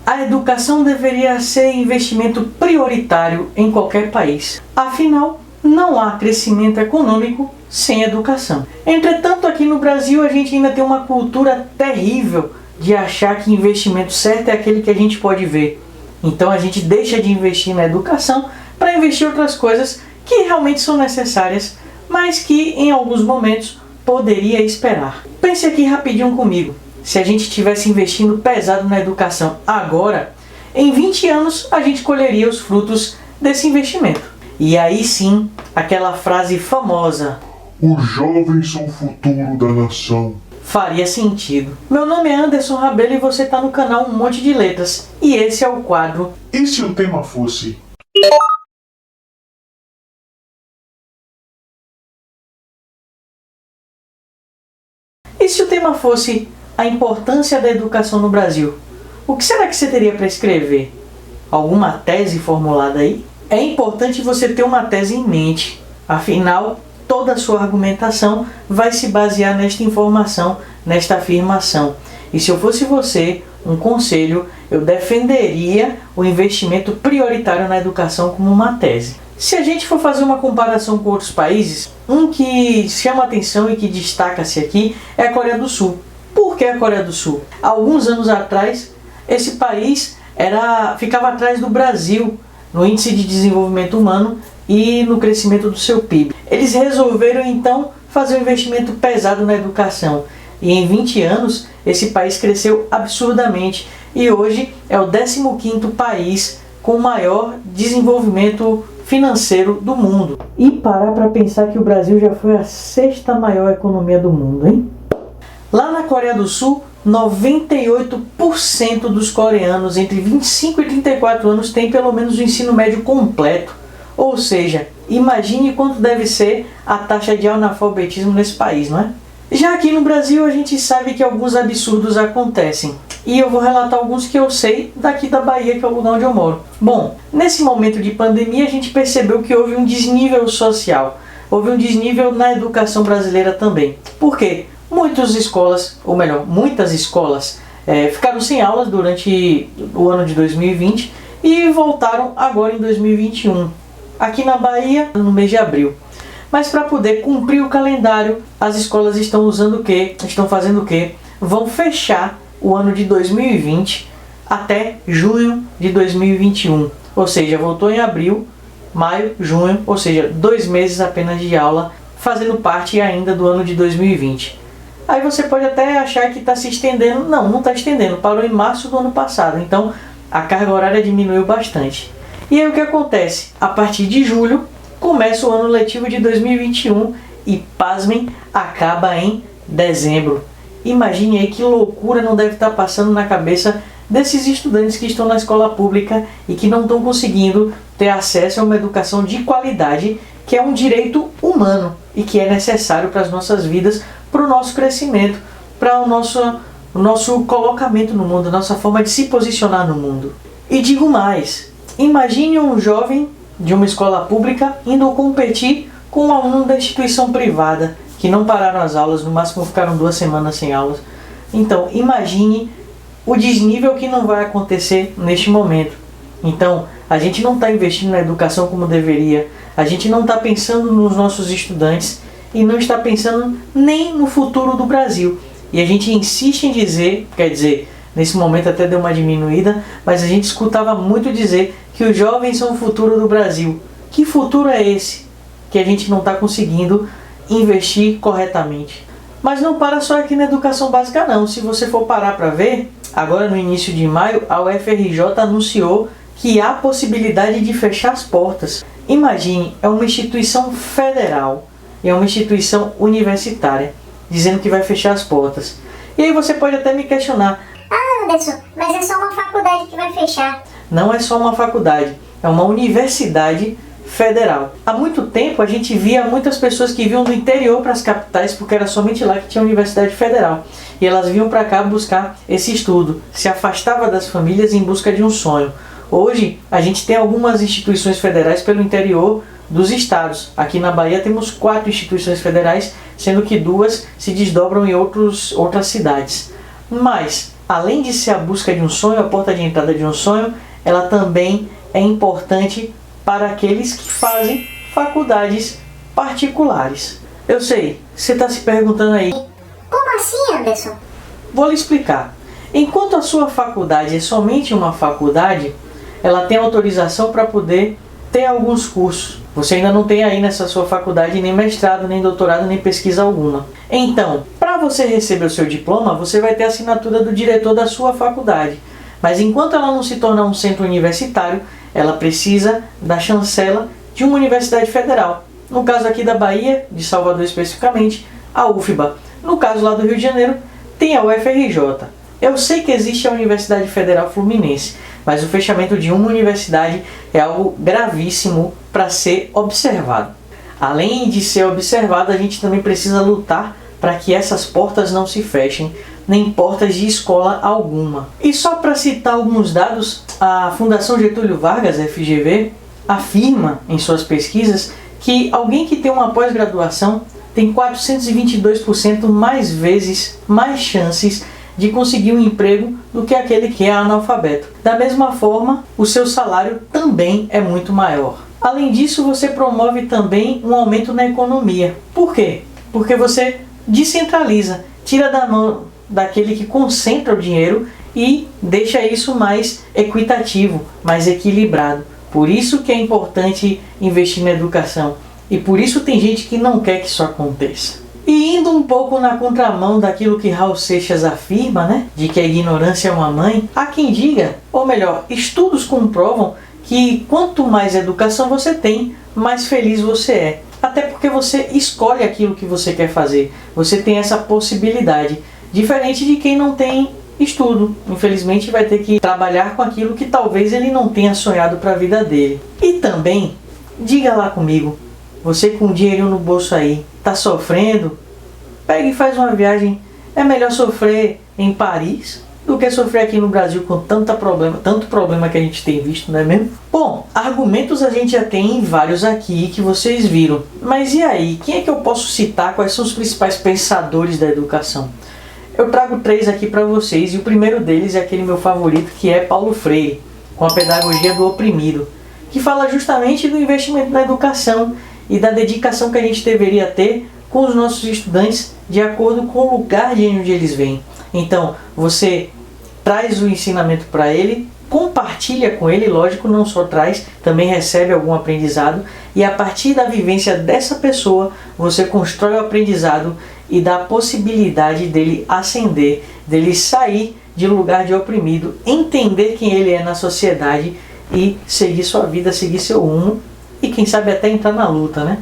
A educação deveria ser investimento prioritário em qualquer país. Afinal, não há crescimento econômico sem educação. Entretanto, aqui no Brasil a gente ainda tem uma cultura terrível de achar que investimento certo é aquele que a gente pode ver. Então a gente deixa de investir na educação para investir em outras coisas que realmente são necessárias, mas que em alguns momentos poderia esperar. Pense aqui rapidinho comigo. Se a gente estivesse investindo pesado na educação agora, em 20 anos a gente colheria os frutos desse investimento. E aí sim, aquela frase famosa: os jovens são o futuro da nação, faria sentido. Meu nome é Anderson Rabelo e você está no canal Um Monte de Letras. E esse é o quadro E se o tema fosse? E se o tema fosse a importância da educação no Brasil? O que será que você teria para escrever? Alguma tese formulada aí? É importante você ter uma tese em mente. Afinal, toda a sua argumentação vai se basear nesta informação, nesta afirmação. E se eu fosse você, um conselho, eu defenderia o investimento prioritário na educação como uma tese. Se a gente for fazer uma comparação com outros países, um que chama atenção e que destaca-se aqui é a Coreia do Sul. Por que a Coreia do Sul? Há alguns anos atrás, esse país ficava atrás do Brasil no índice de desenvolvimento humano e no crescimento do seu PIB. Eles resolveram então fazer um investimento pesado na educação. E em 20 anos, esse país cresceu absurdamente e hoje é o 15º país com maior desenvolvimento financeiro do mundo. E parar para pensar que o Brasil já foi a 6ª maior economia do mundo, hein? Lá na Coreia do Sul, 98% dos coreanos entre 25 e 34 anos têm pelo menos o ensino médio completo. Ou seja, imagine quanto deve ser a taxa de analfabetismo nesse país, não é? Já aqui no Brasil a gente sabe que alguns absurdos acontecem. E eu vou relatar alguns que eu sei daqui da Bahia, que é o lugar onde eu moro. Bom, nesse momento de pandemia a gente percebeu que houve um desnível social. Houve um desnível na educação brasileira também. Por quê? Muitas escolas ficaram sem aulas durante o ano de 2020 e voltaram agora em 2021. Aqui na Bahia, no mês de abril. Mas para poder cumprir o calendário, as escolas estão usando o quê? Estão fazendo o quê? Vão fechar o ano de 2020 até junho de 2021. Ou seja, voltou em abril, maio, junho, ou seja, 2 meses apenas de aula, fazendo parte ainda do ano de 2020. Aí você pode até achar que está se estendendo. Não está estendendo. Parou em março do ano passado. Então, a carga horária diminuiu bastante. E aí o que acontece? A partir de julho, começa o ano letivo de 2021 e, pasmem, acaba em dezembro. Imagine aí que loucura não deve estar passando na cabeça desses estudantes que estão na escola pública e que não estão conseguindo ter acesso a uma educação de qualidade, que é um direito humano e que é necessário para as nossas vidas, para o nosso crescimento, para o nosso colocamento no mundo, nossa forma de se posicionar no mundo. E digo mais, imagine um jovem de uma escola pública indo competir com um aluno da instituição privada, que não pararam as aulas, no máximo ficaram 2 semanas sem aulas. Então, imagine o desnível que não vai acontecer neste momento. Então, a gente não está investindo na educação como deveria, a gente não está pensando nos nossos estudantes e não está pensando nem no futuro do Brasil. E a gente insiste em dizer, quer dizer, nesse momento até deu uma diminuída, mas a gente escutava muito dizer que os jovens são o futuro do Brasil. Que futuro é esse que a gente não está conseguindo investir corretamente? Mas não para só aqui na educação básica não. Se você for parar para ver, agora no início de maio, a UFRJ anunciou que há possibilidade de fechar as portas. Imagine, é uma instituição federal, é uma instituição universitária, dizendo que vai fechar as portas. E aí você pode até me questionar: ah, Anderson, mas é só uma faculdade que vai fechar. Não é só uma faculdade, é uma universidade federal. Há muito tempo a gente via muitas pessoas que vinham do interior para as capitais, porque era somente lá que tinha universidade federal. E elas vinham para cá buscar esse estudo, se afastava das famílias em busca de um sonho. Hoje a gente tem algumas instituições federais pelo interior dos estados. Aqui na Bahia temos 4 instituições federais, sendo que 2 se desdobram em outras cidades. Mas além de ser a busca de um sonho, a porta de entrada de um sonho, ela também é importante para aqueles que fazem faculdades particulares. Eu sei, você está se perguntando aí. Como assim, Anderson? Vou lhe explicar. Enquanto a sua faculdade é somente uma faculdade, ela tem autorização para poder ter alguns cursos. Você ainda não tem aí nessa sua faculdade nem mestrado, nem doutorado, nem pesquisa alguma. Então, para você receber o seu diploma, você vai ter a assinatura do diretor da sua faculdade. Mas enquanto ela não se tornar um centro universitário, ela precisa da chancela de uma universidade federal. No caso aqui da Bahia, de Salvador especificamente, a UFBA. No caso lá do Rio de Janeiro, tem a UFRJ. Eu sei que existe a Universidade Federal Fluminense, mas o fechamento de uma universidade é algo gravíssimo para ser observado. Além de ser observado, a gente também precisa lutar para que essas portas não se fechem, nem portas de escola alguma. E só para citar alguns dados, a Fundação Getúlio Vargas, FGV, afirma em suas pesquisas que alguém que tem uma pós-graduação tem 422% mais chances de conseguir um emprego do que aquele que é analfabeto. Da mesma forma, o seu salário também é muito maior. Além disso, você promove também um aumento na economia. Por quê? Porque você descentraliza, tira da mão daquele que concentra o dinheiro e deixa isso mais equitativo, mais equilibrado. Por isso que é importante investir na educação. E por isso tem gente que não quer que isso aconteça. E indo um pouco na contramão daquilo que Raul Seixas afirma, né, de que a ignorância é uma mãe, há quem diga, ou melhor, estudos comprovam que quanto mais educação você tem, mais feliz você é. Até porque você escolhe aquilo que você quer fazer. Você tem essa possibilidade. Diferente de quem não tem estudo. Infelizmente vai ter que trabalhar com aquilo que talvez ele não tenha sonhado para a vida dele. E também, diga lá comigo, você com dinheiro no bolso aí, tá sofrendo? Pega e faz uma viagem. É melhor sofrer em Paris do que sofrer aqui no Brasil com tanto problema que a gente tem visto, não é mesmo? Bom, argumentos a gente já tem vários aqui que vocês viram. Mas e aí? Quem é que eu posso citar? Quais são os principais pensadores da educação? Eu trago 3 aqui para vocês, e o primeiro deles é aquele meu favorito, que é Paulo Freire, com a pedagogia do oprimido, que fala justamente do investimento na educação e da dedicação que a gente deveria ter com os nossos estudantes de acordo com o lugar de onde eles vêm. Então, você traz o ensinamento para ele, compartilha com ele, lógico, não só traz, também recebe algum aprendizado, e a partir da vivência dessa pessoa, você constrói o aprendizado e dá a possibilidade dele ascender, dele sair de lugar de oprimido, entender quem ele é na sociedade e seguir sua vida, seguir seu rumo e quem sabe até entrar na luta, né?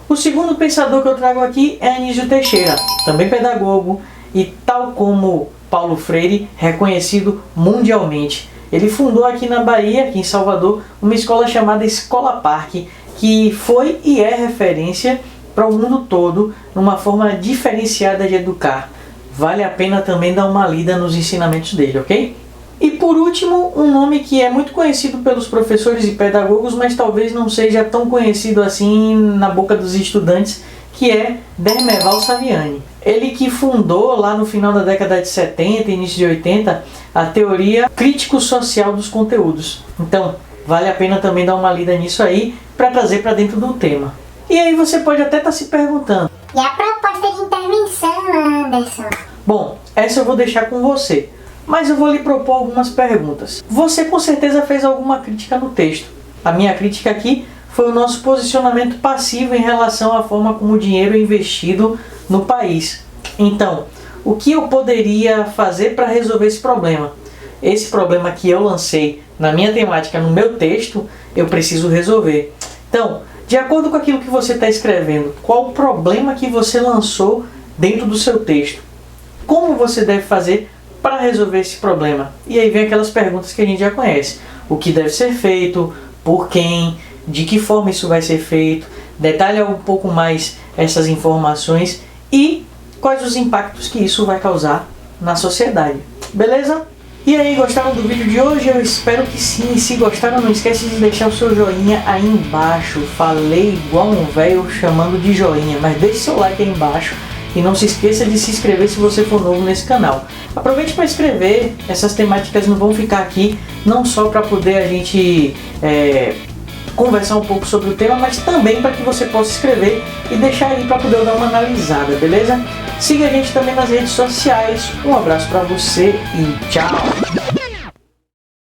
O segundo pensador que eu trago aqui é Anísio Teixeira, também pedagogo e, tal como Paulo Freire, reconhecido mundialmente. Ele fundou aqui na Bahia, aqui em Salvador, uma escola chamada Escola Parque, que foi e é referência para o mundo todo, numa forma diferenciada de educar. Vale a pena também dar uma lida nos ensinamentos dele, ok? E por último, um nome que é muito conhecido pelos professores e pedagogos, mas talvez não seja tão conhecido assim na boca dos estudantes, que é Dermeval Saviani. Ele que fundou lá no final da década de 70, início de 80, a teoria crítico-social dos conteúdos. Então, vale a pena também dar uma lida nisso aí, para trazer para dentro do tema. E aí você pode até estar se perguntando: E a proposta de intervenção, Anderson? Bom, essa eu vou deixar com você, mas eu vou lhe propor algumas perguntas. Você com certeza fez alguma crítica no texto. A minha crítica aqui foi o nosso posicionamento passivo em relação à forma como o dinheiro é investido no país. Então, o que eu poderia fazer para resolver esse problema? Esse problema que eu lancei na minha temática, no meu texto, eu preciso resolver. Então, de acordo com aquilo que você está escrevendo, qual o problema que você lançou dentro do seu texto? Como você deve fazer para resolver esse problema? E aí vem aquelas perguntas que a gente já conhece. O que deve ser feito? Por quem? De que forma isso vai ser feito? Detalha um pouco mais essas informações e quais os impactos que isso vai causar na sociedade. Beleza? E aí, gostaram do vídeo de hoje? Eu espero que sim. E se gostaram, não esquece de deixar o seu joinha aí embaixo. Falei igual um velho chamando de joinha, mas deixe seu like aí embaixo E não se esqueça de se inscrever se você for novo nesse canal. Aproveite para inscrever, essas temáticas não vão ficar aqui não só para poder a gente conversar um pouco sobre o tema, mas também para que você possa escrever e deixar aí para poder eu dar uma analisada, beleza? Siga a gente também nas redes sociais. Um abraço para você e tchau!